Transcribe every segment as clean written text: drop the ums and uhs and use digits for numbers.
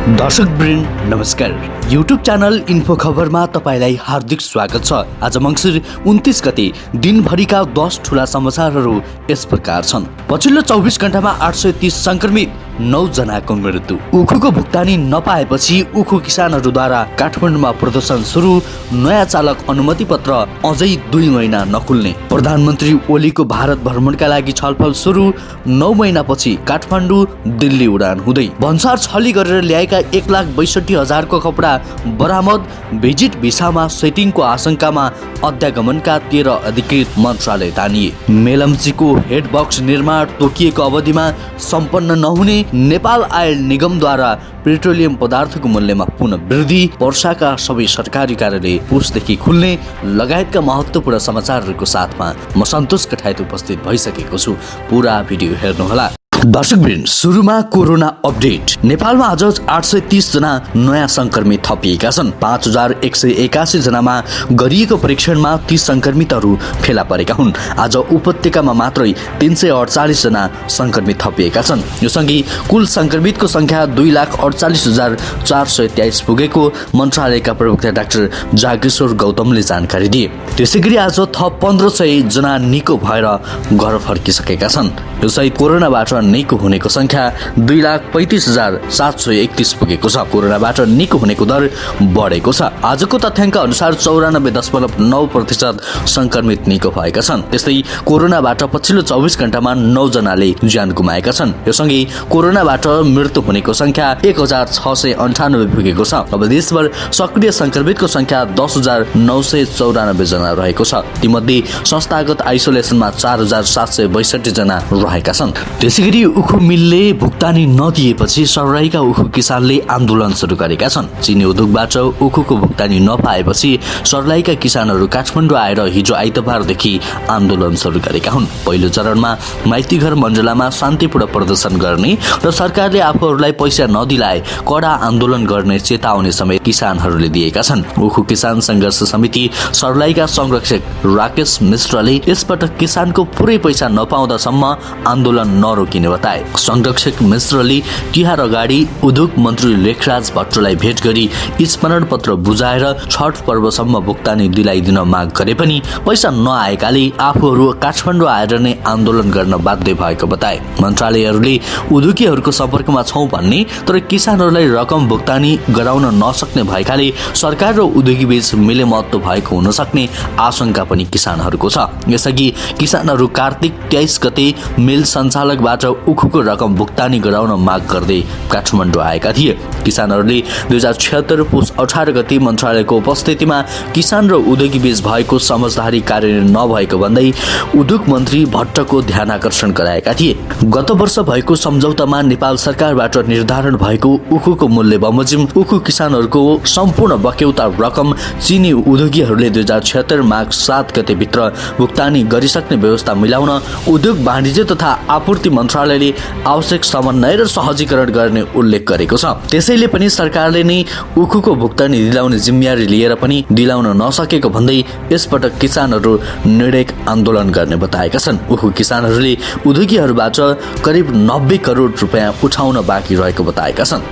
दर्शकवृन्द नमस्कार। YouTube channel info खबरमा तपाईलाई हार्दिक स्वागत छ। आज मङ्सिर 29 गते दिनभरिका 10 ठूला समाचारहरू यस प्रकार छन्। पछिल्लो 24 घण्टामा 830 संक्रमित, 9 जनाको मृत्यु। उखुको भुक्तानी नपाएपछि उखु किसानहरूद्वारा काठमाडौँमा प्रदर्शन सुरु। नयाँ चालक अनुमति पत्र अझै 2 महिना नखुल्ने। प्रधानमन्त्री ओलीको भारत भ्रमणका लागि छलफल सुरु। 9 महिनापछि काठमाडौँ दिल्ली उडान हुँदै। भन्सार छली गरेर ल्याएका 1,62,000 को कपडा बरामद। भिजिट भिसामा सेटिङको आशंकामा अध्यागमनका 13 अधिकृत मन्त्रालय तानिए। मेलम्चीको हेडबक्स निर्माण तोकिएको अवधिमा सम्पन्न नहुने। नेपाल आयल निगमद्वारा पेट्रोलियम पदार्थको मूल्यमा पुनः वृद्धि। वर्षाका सबै सरकारी कार्यालय पुसदेखि खुल्ने लगायतका महत्त्वपूर्ण समाचारहरूको साथमा म सन्तोष कठायत उपस्थित भइसकेको छु। पुरा भिडियो हेर्नुहोला। दर्शकवृन्द, सुरुमा कोरोना अपडेट। नेपालमा आज 830 जना नयाँ संक्रमित थपिएका छन्। 5181 जनामा गरिएको परीक्षणमा 30 संक्रमितहरू फेला परेका हुन्। आज उपत्यकामा मात्रै 348 जना संक्रमित थपिएका छन्। यो सँगै कुल संक्रमितको संख्या 2,48,423 पुगेको मन्त्रालयका प्रवक्ता डाक्टर जागेश्वर गौतमले जानकारी दिए। त्यसैगरी आज थप 1500 जना निको भएर घर फर्किसकेका छन्। यो सहित कोरोनाबाट निको हुनेको संख्या 2,35,731 पुगेको छ। कोरोनाबाट निको हुनेको दर बढेको छ। आजको तथ्याङ्क अनुसार 94.9% संक्रमित निको भएका छन्। त्यस्तै कोरोनाबाट पछिल्लो 24 घण्टामा 9 जनाले ज्यान गुमाएका छन्। यो सँगै कोरोनाबाट मृत्यु हुनेको संख्या 1,698 पुगेको छ। अब देशभर सक्रिय संक्रमितको संख्या 10,994 जना रहेको छ। तीमध्ये संस्थागत आइसोलेसनमा 4,762 जना रहेका छन्। त्यसैगरी उखु मिलले भुक्तानी नदिएपछि सर्लाहीका उखु किसानले आन्दोलन सुरु गरेका छन्। चिनी उद्योगबाट उखुको भुक्तानी नपाएपछि सर्लाहीका किसानहरू काठमाडौँ आएर हिजो आइतबारदेखि आन्दोलन सुरु गरेका हुन्। पहिलो चरणमा माइतीघर मण्डलामा शान्तिपूर्ण प्रदर्शन गर्ने र सरकारले आफूहरूलाई पैसा नदिलाए कडा आन्दोलन गर्ने चेतावनी समेत किसानहरूले दिएका छन्। उखु किसान संघर्ष समिति सर्लाहीका संरक्षक राकेश मिश्रले यसपटक किसानको पुरै पैसा नपाउँदासम्म आन्दोलन नरोकिने बताए। संरक्षक मिश्रले तिहार अगाडि उद्योग मन्त्री लेखराज भट्टलाई भेट गरी स्मरण पत्र बुझाएर छठ पर्वसम्म भुक्तानी दिलाइदिन माग गरे पनि पैसा नआएकाले आफूहरू काठमाडौँ आएर नै आन्दोलन गर्न बाध्य भएको बताए। मन्त्रालयहरूले उद्योगीहरूको सम्पर्कमा छौं भन्ने तर किसानहरूलाई रकम भुक्तानी गराउन नसक्ने भएकाले सरकार र उद्योगी बीच मिलेमत्तो भएको हुन सक्ने आशंका पनि किसानहरूको छ। यसअघि किसानहरू कार्तिक 23 गते मिल सञ्चालकबाट उखुको रकम भुक्तानी गराउन माग गर्दै काठमाडौँ आएका थिए। किसानहरूले 2076 पुस 18 गते मन्त्रालयको उपस्थितिमा किसान र उद्योगी बीच भएको समझदारी कार्यान्वयन नभएको भन्दै उद्योग मन्त्री भट्टको ध्यानआकर्षण गराएका थिए। गत वर्ष भएको सम्झौतामा नेपाल सरकारबाट निर्धारण भएको उखुको मूल्य बमोजिम उखु किसानहरूको सम्पूर्ण बक्यौता रकम चिनी उद्योगीहरूले 2076 माघ 7 गते भित्र भुक्तानी गरिसक्ने व्यवस्था मिलाउन उद्योग वाणिज्य तथा आपूर्ति मन्त्रालयले आवश्यक समन्वय र सहजीकरण गर्ने उल्लेख गरेको छ। त्यसैले पनि सरकारले नै उखुको भुक्तानी दिलाउने जिम्मेवारी लिएर पनि दिलाउन नसकेको भन्दै यसपटक किसानहरू निर्णायक आन्दोलन गर्ने बताएका छन्। उखु किसानहरूले उद्योगीहरूबाट करिब 90 करोड रुपियाँ उठाउन बाँकी रहेको बताएका छन्।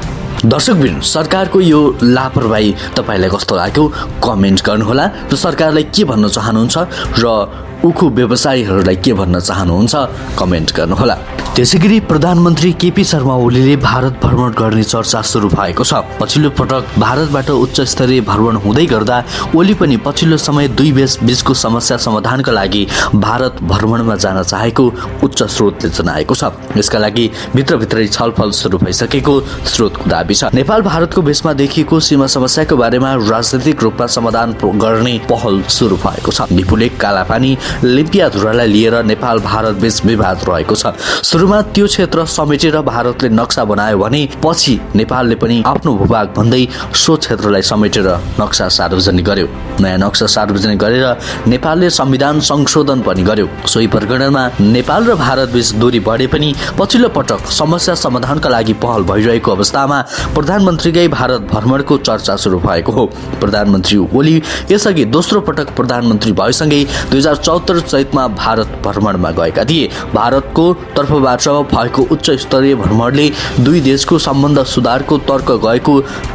दर्शकवृन्द, सरकारको यो लापरवाही तपाईलाई कस्तो लाग्यो कमेन्ट गर्नुहोला र सरकारलाई के भन्न चाहनुहुन्छ र उखु व्यवसायीहरूलाई के भन्न चाहनुहुन्छ कमेन्ट गर्नुहोला। त्यसैगरी प्रधानमन्त्री केपी शर्मा ओलीले भारत भ्रमण गर्ने चर्चा सुरु भएको छ। पछिल्लो पटक भारतबाट उच्च स्तरीय भ्रमण हुँदै गर्दा ओली पनि पछिल्लो समय दुई देश बीचको समस्या समाधानका लागि भारत भ्रमणमा जान चाहेको उच्च स्रोतले जनाएको छ। यसका लागि भित्रभित्रै छलफल सुरु भइसकेको स्रोतको दाबी छ। नेपाल भारतको बीचमा देखिएको सीमा समस्याको बारेमा राजनीतिक रूपमा समाधान गर्ने पहल सुरु भएको छ। विपुले कालापानी लिम्पियाधुरालाई लिएर नेपाल भारत बीच विवाद रहेको छ। सुरुमा त्यो क्षेत्र समेटेर भारतले नक्सा बनायो भने पछि नेपालले पनि आफ्नो भूभाग भन्दै सो क्षेत्रलाई समेटेर नक्सा सार्वजनिक गर्यो। नयाँ नक्सा सार्वजनिक गरेर नेपालले संविधान संशोधन पनि गर्यो। सोही प्रकरणमा नेपाल र भारत बीच दूरी बढे पनि पछिल्लो पटक समस्या समाधानका लागि पहल भइरहेको अवस्थामा प्रधानमन्त्रीकै भारत भ्रमणको चर्चा सुरु भएको हो। प्रधानमन्त्री ओली यसअघि दोस्रो पटक प्रधानमन्त्री भएसँगै 2014 2069 चैतमा भारत भ्रमणमा गएका थिए। भारतको तर्फबाट भएको उच्च स्तरीय भ्रमणले दुई देशको सम्बन्ध सुधारको तर्क गएको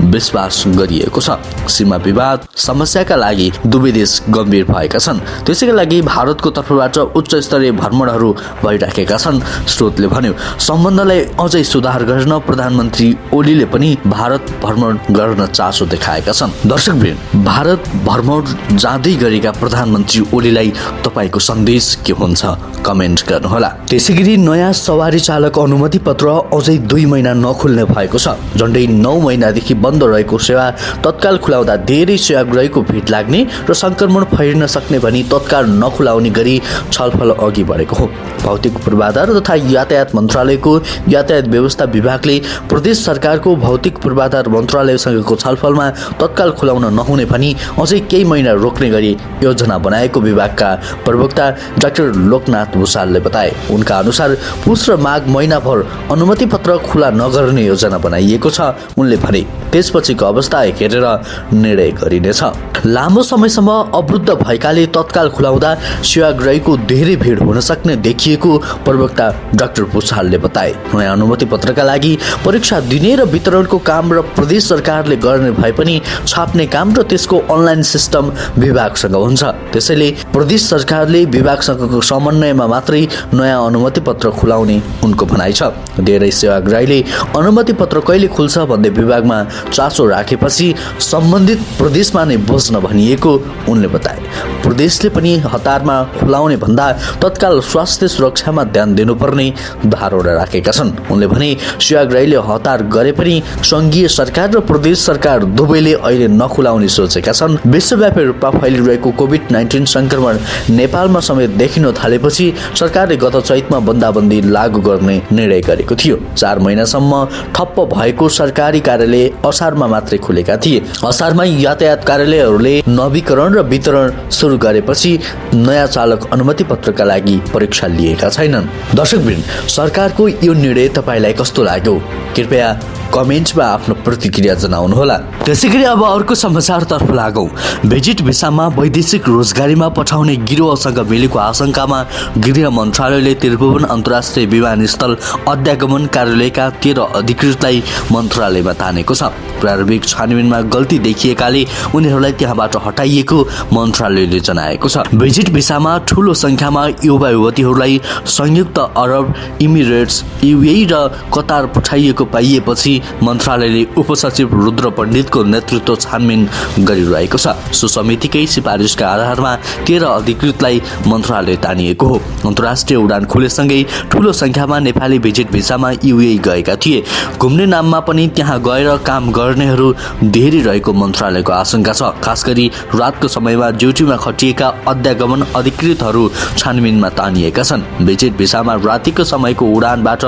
विश्वास गरिएको छ। सीमा विवाद समस्याका लागि दुवै देश गम्भीर भएका छन्, त्यसैका लागि भारतको तर्फबाट उच्च स्तरीय भ्रमणहरू भइराखेका छन्। स्रोतले भन्यो, सम्बन्धलाई अझै सुधार गर्न प्रधानमन्त्री ओलीले पनि भारत भ्रमण गर्न चासो देखाएका छन्। दर्शकवृन्द, भारत भ्रमण जाँदै गरेका प्रधानमन्त्री ओलीलाई तपाईँको सन्देश के हुन्छ कमेन्ट गर्नुहोला। त्यसैगरी नयाँ सवारी चालक अनुमति पत्र अझै 2 महिना नखुल्ने भएको छ। झन्डै 9 महिनादेखि बन्द रहेको सेवा तत्काल खुलाउँदा धेरै सेवाग्राहीको भिड लाग्ने र संक्रमण फैलिन सक्ने भनी तत्काल नखुलाउने गरी छलफल अघि बढेको हो। भौतिक पूर्वाधार तथा यातायात मन्त्रालयको यातायात व्यवस्था विभागले प्रदेश सरकारको भौतिक पूर्वाधार मन्त्रालयसँगको छलफलमा तत्काल खुलाउन नहुने भनी अझै केही महिना रोक्ने गरी योजना बनाएको विभागका प्रवक्ता डाक्टर लोकनाथ भुसालले बताए। उनका अनुसार पुष र माघ महिनाभर अनुमति पत्र खुला नगर्ने योजना बनाइएको छ। उनले भने त्यसपछिको अवस्था हेरेर निर्णय गरिनेछ। लामो समयसम्म अवरुद्ध भएकाले तत्काल खुलाउँदा सेवाग्राहीको धेरै भिड हुन सक्ने देखिएको प्रवक्ता डाक्टर भुसालले बताए। नयाँ अनुमति पत्रका लागि परीक्षा दिने र वितरणको काम र प्रदेश सरकारले गर्ने भए पनि छाप्ने काम र त्यसको अनलाइन सिस्टम विभागसँग हुन्छ। त्यसैले प्रदेश सरकारले विभागसँगको समन्वयमा मात्रै नयाँ अनुमति पत्र खुलाउने उनको भनाइ छ। धेरै सेवाग्राहीले अनुमति पत्र कहिले खुल्छ भन्दै विभागमा चासो राखेपछि सम्बन्धित प्रदेशमा नै बुझ्न भनिएको उनले बताए। प्रदेशले पनि हतारमा खुलाउने भन्दा तत्काल स्वास्थ्य सुरक्षामा ध्यान दिनुपर्ने धारणा राखेका छन्। उनले भने सेवाग्राहीले हतार गरे पनि संघीय सरकार र प्रदेश सरकार दुवैले अहिले नखुलाउने सोचेका छन्। विश्वव्यापी रूपमा फैलिरहेको कोभिड-19 संक्रमण नेपालमा समेत देखिन थालेपछि सरकारले गत चैतमा बन्दाबन्दी लागू गर्ने निर्णय गरेको थियो। 4 महिनासम्म ठप्प भएको सरकारी कार्यालय असारमा मात्रै खुलेका थिए। असारमा यातायात कार्यालयहरूले नवीकरण र वितरण सुरु गरेपछि नयाँ चालक अनुमति पत्रका लागि परीक्षा लिएका छैनन्। दर्शकवृन्द, सरकारको यो निर्णय तपाईलाई कस्तो लाग्यो? कृपया कमेन्टमा आफ्नो प्रतिक्रिया जनाउनुहोला। त्यसैगरी अब अर्को समाचारतर्फ लागौं। भिजिट भिसामा वैदेशिक रोजगारीमा पठाउने गिरोहसँग मिलेको आशंकामा गृह मन्त्रालयले त्रिभुवन अन्तर्राष्ट्रिय विमानस्थल अध्यागमन कार्यालयका 13 अधिकृतलाई मन्त्रालयमा तानेको छ। प्रारम्भिक छानबिनमा गल्ती देखिएकाले उनीहरूलाई त्यहाँबाट हटाइएको मन्त्रालयले जनाएको छ। भिजिट भिसामा ठूलो संख्यामा युवा युवतीहरूलाई संयुक्त अरब इमिरेट्स, युएई र कतार पठाइएको पाइएपछि मन्त्रालयले उपसचिव रुद्र पण्डितको नेतृत्व छानबिन गरिरहेको छ। सो समितिकै सिफारिसका आधारमा 13 अधिकृतलाई मन्त्रालय तानिएको हो। अन्तर्राष्ट्रिय उडान खुलेसँगै ठूलो संख्यामा नेपाली भिजिट भिसामा युएई गएका थिए। घुम्ने नाममा पनि त्यहाँ गएर काम गर्नेहरू धेरै रहेको मन्त्रालयको आशंका छ। खास गरी रातको समयमा ड्युटीमा खटिएका अध्यागमन अधिकृतहरू छानबिनमा तानिएका छन्। भिजिट भिसामा रातिको समयको उडानबाट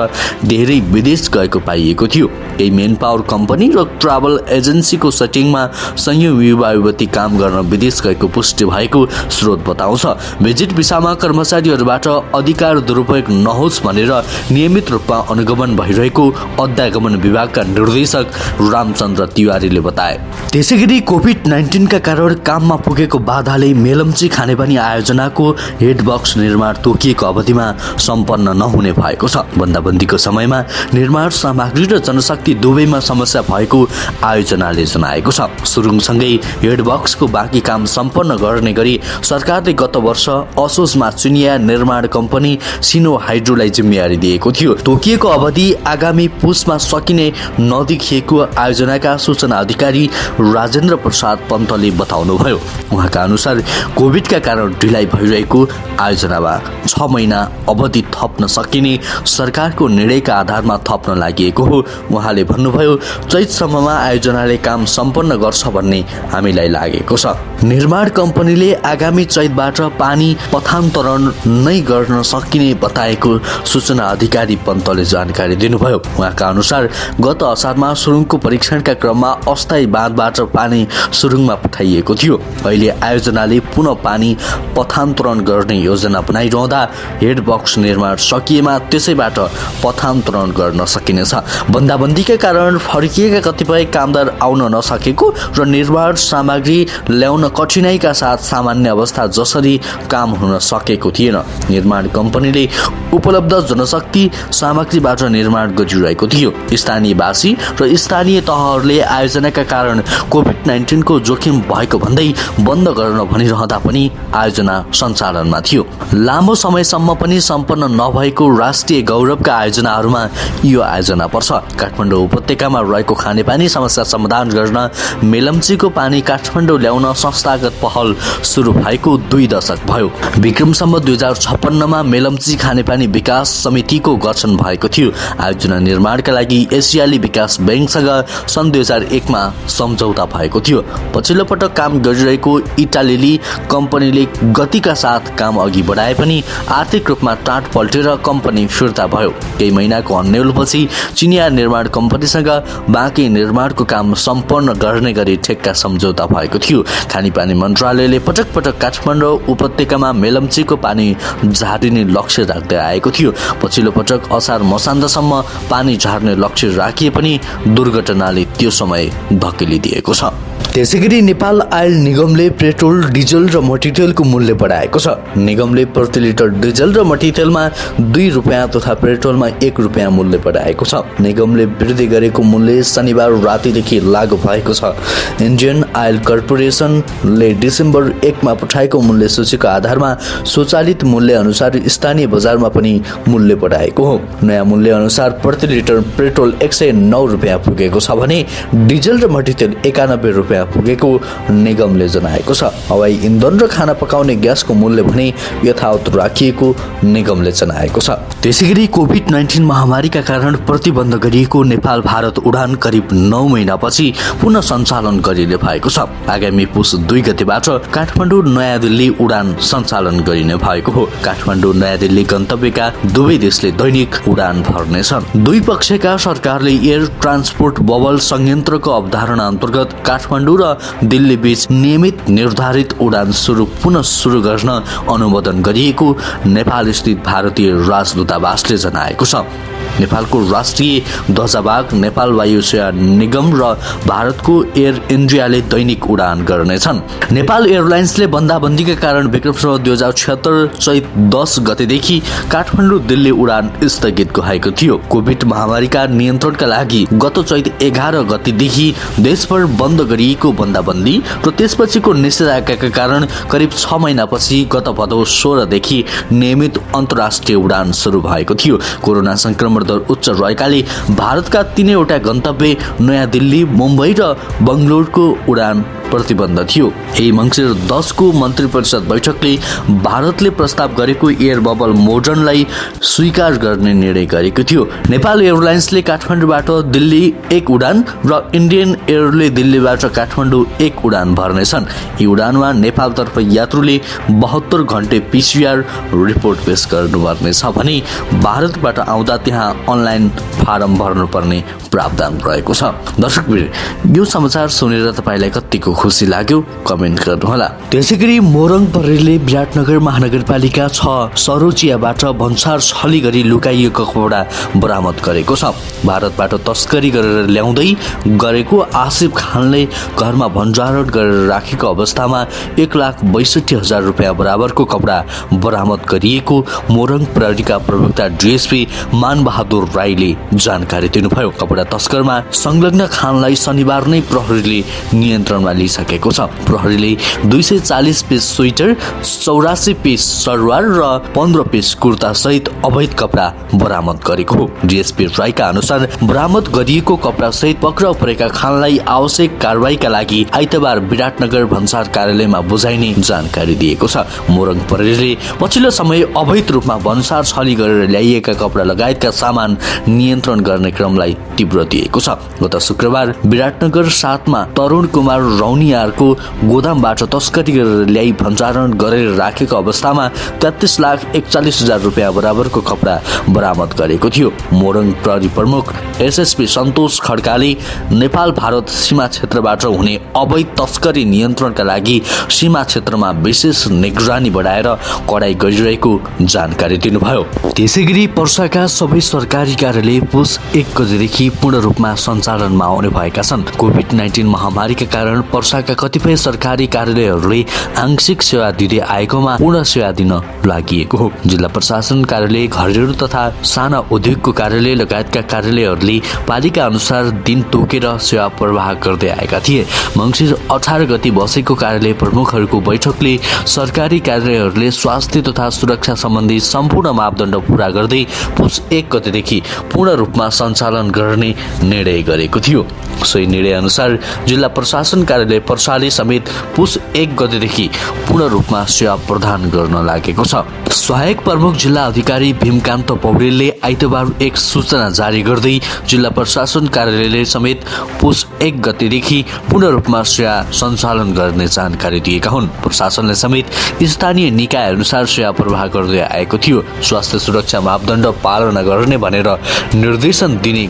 धेरै विदेश गएको पाइएको थियो। केही मेन पावर कम्पनी र ट्राभल एजेन्सीको सेटिङमा संयौं युवा युवती काम गर्न विदेश गएको पुष्टि भएको स्रोत बताउँछ। भिजिट भिसामा कर्मचारीहरूबाट अधिकार दुरुपयोग नहोस् भनेर नियमित रूपमा अनुगमन भइरहेको अध्यागमन विभागका निर्देशक रामचन्द्र तिवारीले बताए। त्यसैगरी कोभिड-19 का कारण काममा पुगेको बाधाले मेलम्ची खानेपानी आयोजनाको हेडबक्स निर्माण तोकिएको अवधिमा सम्पन्न नहुने भएको छ। बन्दाबन्दीको समयमा निर्माण सामग्री र जनशक्ति दुवैमा समस्या भएको आयोजनाले जनाएको छ। सुरुङसँगै हेडबक्सको बाँकी काम सम्पन्न गर्ने गरी सरकारले गत वर्ष असोजमा चुनिया निर्माण कम्पनी सिनो हाइड्रोलाई जिम्मेवारी दिएको थियो। तोकिएको अवधि आगामी पुसमा सकिने नदेखिएको आयोजनाका सूचना अधिकारी राजेन्द्र प्रसाद पन्तले बताउनुभयो। उहाँका अनुसार कोभिडका कारण ढिलाइ भइरहेको आयोजनामा 6 महिना अवधि थप्न सकिने सरकारको निर्णयका आधारमा थप्न लागि हो। उहाँले भन्नुभयो, चैतसम्ममा आयोजनाले काम सम्पन्न गर्छ भन्ने हामीलाई लागेको छ। निर्माण कम्पनीले आगामी चैतबाट पानी पथान्तरण नै गर्न सकिने बताएको सूचना अधिकारी पन्तले जानकारी दिनुभयो। उहाँका अनुसार गत असारमा सुरुङको परीक्षणका क्रममा अस्थायी बाँधबाट पानी सुरुङमा पठाइएको थियो। अहिले आयोजनाले पुनः पानी पथान्तरण गर्ने योजना बनाइरहँदा हेडबक्स निर्माण सकिएमा त्यसैबाट पथान्तरण गर्न सकिनेछ। बन्दाबन्दीका कारण फर्किएका कतिपय कामदार आउन नसकेको र निर्माण सामग्री ल्याउन कठिनाइका साथ सामान्य अवस्था जसरी काम हुन सकेको थिएन। निर्माण कम्पनीले उपलब्ध जनशक्ति सामग्रीबाट निर्माण गरिरहेको थियो। स्थानीयवासी र स्थानीय तहहरूले आयोजनाका कारण कोभिड-19 को जोखिम भएको भन्दै बन्द गर्न भनिरहँदा पनि आयोजना सञ्चालनमा थियो। लामो समयसम्म पनि सम्पन्न नभएको राष्ट्रिय गौरवका आयोजनाहरूमा यो आयोजना पर्छ। काठमाडौँ उपत्यकामा रहेको खानेपानी समस्या समाधान गर्न मेलम्चीको पानी काठमाडौँ ल्याउन संस्थागत पहल सुरु भएको 2 दशक भयो। विक्रमसम्म 2056 मेलम्ची खानेपानी विकास समितिको गठन भएको थियो। आयोजना निर्माणका लागि एसियाली विकास बैंकसँग सन् 2001 मा सम्झौता भएको थियो। पछिल्लो पटक काम गरिरहेको इटालियली कम्पनीले गतिका साथ काम अघि बढाए पनि आर्थिक रूपमा टाँट पल्टेर कम्पनी फिर्ता भयो। केही महिनाको अन्यलपछि चिनिया निर्माण कम्पनीसँग बाँकी निर्माणको काम सम्पन्न गर्ने गरी ठेक्का सम्झौता भएको थियो। खानेपानी मन्त्रालयले पटक पटक काठमाडौँ उपत्यकामा मेलम्चीको पानी झारिने लक्ष्य राख्दै आएको थियो। पछिल्लो पटक असार मसान्तसम्म पानी झार्ने लक्ष्य राखिए पनि दुर्घटनाले त्यो समय धकेलिदिएको छ। त्यसैगरी नेपाल आयल निगमले पेट्रोल, डिजल र मट्टितेलको मूल्य बढाएको छ। निगमले प्रति लिटर डिजल र मट्टितेलमा 2 रुपियाँ तथा पेट्रोलमा 1 रुपियाँ मूल्य बढाएको छ। निगमले वृद्धि गरेको मूल्य शनिबार रातिदेखि लागू भएको छ। इन्डियन आयल कर्पोरेसनले डिसेम्बर 1 मा पठाएको मूल्य सूचीको आधारमा स्वचालित मूल्य अनुसार स्थानीय बजारमा पनि मूल्य बढाएको हो। नयाँ मूल्य अनुसार प्रति लिटर पेट्रोल 109 रुपियाँ पुगेको छ भने डिजल र मट्टितेल 91 रुपियाँ पुगेको निगमले जनाएको छ। हवाई इन्धन र खाना पकाउने ग्यासको मूल्य भने यथावत राखिएको निगमले जनाएको छ। त्यसैगरी कोभिड-19 महामारीका कारण प्रतिबन्ध गरिएको नेपाल भारत उडान करिब 9 महिनापछि पुनः सञ्चालन गरिने भएको छ। आगामी पुस 2 गतेबाट काठमाडौँ नयाँ दिल्ली उडान सञ्चालन गरिने भएको हो। काठमाडौँ नयाँ दिल्ली गन्तव्यका दुवै देशले दैनिक उडान भर्नेछन्। दुई पक्षका सरकारले एयर ट्रान्सपोर्ट बबल संयन्त्रको अवधारणा अन्तर्गत काठमाडौँ र दिल्ली बीच नियमित निर्धारित उडान पुनः सुरु गर्न अनुमोदन गरिएको नेपाल स्थित भारतीय राजदूतावासले जनाएको छ। नेपालको राष्ट्रिय ध्वजावाहक नेपाल वायु सेवा निगम र भारतको एयर इन्डियाले दैनिक उडान गर्नेछन्। नेपाल एयरलाइन्सले बन्दाबन्दीका कारण विक्रमसम्म 2076 चैत 10 गतेदेखि काठमाडौँ दिल्ली उडान स्थगित गराएको थियो। कोभिड महामारीका नियन्त्रणका लागि गत चैत 11 गतेदेखि देशभर बन्द गरिएको बन्दाबन्दी र त्यसपछिको निषेधाज्ञाका कारण करिब 6 महिनापछि गत भदौ 16 देखि नियमित अन्तर्राष्ट्रिय उडान सुरु भएको थियो। कोरोना संक्रमण दर उच्च रहेकाले भारतका 3वटा गन्तव्य नयाँ दिल्ली, मुम्बई र बङ्गलोरको उडान प्रतिबन्ध थियो। यही मङ्सिर 10 को मन्त्री परिषद बैठकले भारतले प्रस्ताव गरेको एयर बबल मोडर्नलाई स्वीकार गर्ने निर्णय गरेको थियो। नेपाल एयरलाइन्सले काठमाडौँबाट दिल्ली 1 उडान र इन्डियन एयरले दिल्लीबाट काठमाडौँ 1 उडान भर्नेछन्। यी उडानमा नेपालतर्फ यात्रुले 72 घण्टे PCR रिपोर्ट पेश गर्नुपर्नेछ भने भारतबाट आउँदा त्यहाँ अनलाइन फारम भर्नुपर्ने प्रावधान रहेको छ। दर्शकवृन्द, यो समाचार सुनेर तपाईलाई कतिको खुसी लाग्यो कमेन्ट गर्नुहोला। त्यसैगरी मोरङ प्रहरीले विराटनगर महानगरपालिका 6 सरोचियाबाट भन्सार छली गरी लुकाइएको कपडा बरामद गरेको छ। भारतबाट तस्करी गरेर ल्याउँदै गरेको आसिफ खानले घरमा भण्डारण गरेर राखेको अवस्थामा 1,62,000 रुपियाँ बराबरको कपडा बरामद गरिएको मोरङ प्रहरीका प्रवक्ता DSP मानबहादुर राईले जानकारी दिनुभयो। कपडा तस्करमा संलग्न खानलाई शनिबार नै प्रहरीले नियन्त्रणमा लिइसकेको छ। प्रहरीले 240 पिस स्वेटर, 84 पिस सरवार र 15 पिस कुर्ता सहित अवैध कपडा बरामद गरेको हो। DSP राईका अनुसार बरामद गरिएको कपडा सहित पक्राउ परेका खानलाई आवश्यक कारबाहीका लागि आइतबार विराटनगर भन्सार कार्यालयमा बुझाइने जानकारी दिएको छ। मोरङ प्रहरीले पछिल्लो समय अवैध रूपमा भन्सार छली गरेर ल्याइएका कपडा लगायतका सामान नियन्त्रण गर्ने क्रमलाई तीव्र दिएको छ। गत शुक्रबार विराटनगर 7 मा तरुण कुमार रौनी बनियारको गोदामबाट तस्करी गरेर ल्याई भण्डारण गरेर राखेको अवस्थामा 33,41,000 रुपियाँ बराबरको कपडा बरामद गरेको थियो। मोरङ प्रहरी प्रमुख एसएसपी सन्तोष खड्काले नेपाल भारत सीमा क्षेत्रबाट हुने अवैध तस्करी नियन्त्रणका लागि सीमा क्षेत्रमा विशेष निगरानी बढाएर कडाई गरिरहेको जानकारी दिनुभयो। त्यसैगरी पर्साका सबै सरकारी कार्यालय पुस 1 गतेदेखि पूर्ण रूपमा सञ्चालनमा आउने भएका छन्। कोभिड-19 महामारीका कारण पर्साका कतिपय सरकारी कार्यालयहरूले आंशिक सेवा दिँदै आएकोमा पूर्ण सेवा दिन लागि हो। जिल्ला प्रशासन कार्यालय, घरेलु तथा साना उद्योगको कार्यालय लगायतका कार्यालयहरूले पालिका अनुसार दिन तोकेर सेवा प्रवाह गर्दै आएका थिए। मङ्सिर 18 गते बसेको कार्यालय प्रमुखहरूको बैठकले सरकारी कार्यालयहरूले स्वास्थ्य तथा सुरक्षा सम्बन्धी सम्पूर्ण मापदण्ड पूरा गर्दै पुस 1 गतेदेखि पूर्ण रूपमा सञ्चालन गर्ने निर्णय गरेको थियो। सोही निर्णय अनुसार जिल्ला प्रशासन कार्यालय पर्साले समेत पुस 1 गतेदेखि पूर्ण रूपमा सेवा प्रदान गर्न लागेको छ। सहायक प्रमुख जिल्ला अधिकारी भीमकान्त पौडेलले आइतबार एक सूचना जारी गर्दै जिल्ला प्रशासन कार्यालयले समेत पुस 1 गतेदेखि पूर्ण रूपमा सेवा सञ्चालन गर्ने जानकारी दिएका हुन्। प्रशासनले समेत स्थानीय निकाय अनुसार सेवा प्रवाह गर्दै आएको थियो। स्वास्थ्य सुरक्षा मापदण्ड पालना गर्ने भनेर निर्देशन दिने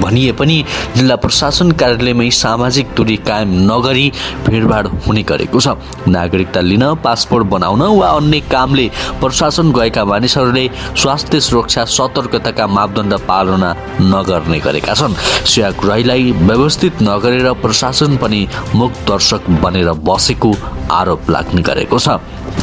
भनिए पनि जिल्ला प्रशासन कार्यालयमै सामाजिक दूरी कायम नगरी भिडभाड हुने गरेको छ। नागरिकता लिन, पासपोर्ट बनाउन वा अन्य कामले प्रशासन गएका मानिसहरूले स्वास्थ्य सुरक्षा सतर्कताका मापदण्ड पालना नगर्ने गरेका छन्। सेवाग्राहीलाई व्यवस्थित नगरेर प्रशासन पनि मुक्त दर्शक बनेर बसेको आरोप लाग्ने गरेको छ।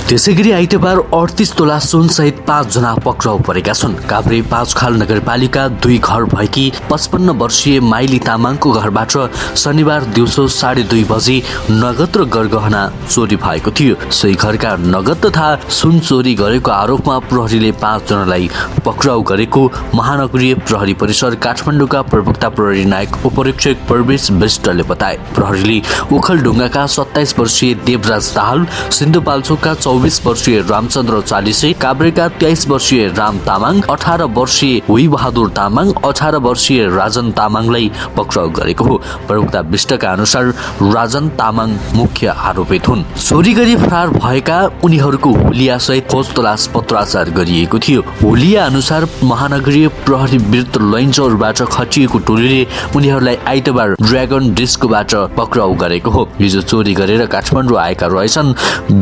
त्यसैगरी आइतबार 38 तोला सुन सहित 5 जना पक्राउ परेका छन्। काभ्रे 5 खाल नगरपालिका 2 घर भएकी 55 वर्षीय माइली तामाङको घरबाट शनिबार दिउँसो 2:30 बजे नगद र गरगहना चोरी भएको थियो। सोही घरका नगद तथा सुन चोरी गरेको आरोपमा प्रहरीले 5 जनालाई पक्राउ गरेको महानगरीय प्रहरी परिसर काठमाडौँका प्रवक्ता प्रहरी नायक उपरीक्षक प्रवेश विष्टले बताए। प्रहरीले ओखलढुङ्गाका 27 वर्षीय देवराज दाहाल, सिन्धुपाल्चोकका 24 वर्षीय रामचन्द्र चालिसे, काभ्रेका 23 वर्षीय राम तामाङ, 18 वर्षीय हुई बहादुर तामाङ, 18 वर्षीय राजन तामाङलाई पक्राउ गरेको हो। प्रवक्ता विष्टका अनुसार राजन तामाङ मुख्य आरोपित हुन्। चोरी गरी फरार भएका उनीहरूको हुलिया सहित खोज तलास पत्राचार गरिएको थियो। हुलिया अनुसार महानगरीय प्रहरी विरुद्ध लैनचौरबाट खटिएको टोलीले उनीहरूलाई आइतबार ड्र्यागन डिस्कोबाट पक्राउ गरेको हो। हिजो चोरी गरेर काठमाडौँ आएका रहेछन्।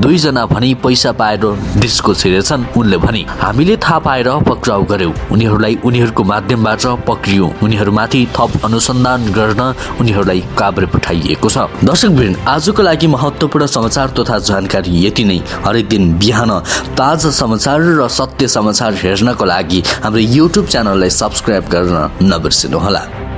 2 जना भनी पैसा पाएर डिस्को छिरेछन्। उनले भने, हामीले थाहा पाएर पक्राउ गर्यौं, उनीहरूलाई उनीहरूको माध्यमबाट पक्रियौं, उनीहरूमाथि थप अनुसन्धान गर्न उनीहरूलाई काभ्रे पठाइएको छ। दर्शकवृन्द, आजको लागि महत्त्वपूर्ण समाचार तथा जानकारी यति नै। हरेक दिन बिहान ताजा समाचार र सत्य समाचार हेर्नको लागि हाम्रो YouTube च्यानललाई सब्स्क्राइब गर्न नबिर्सिनुहोला।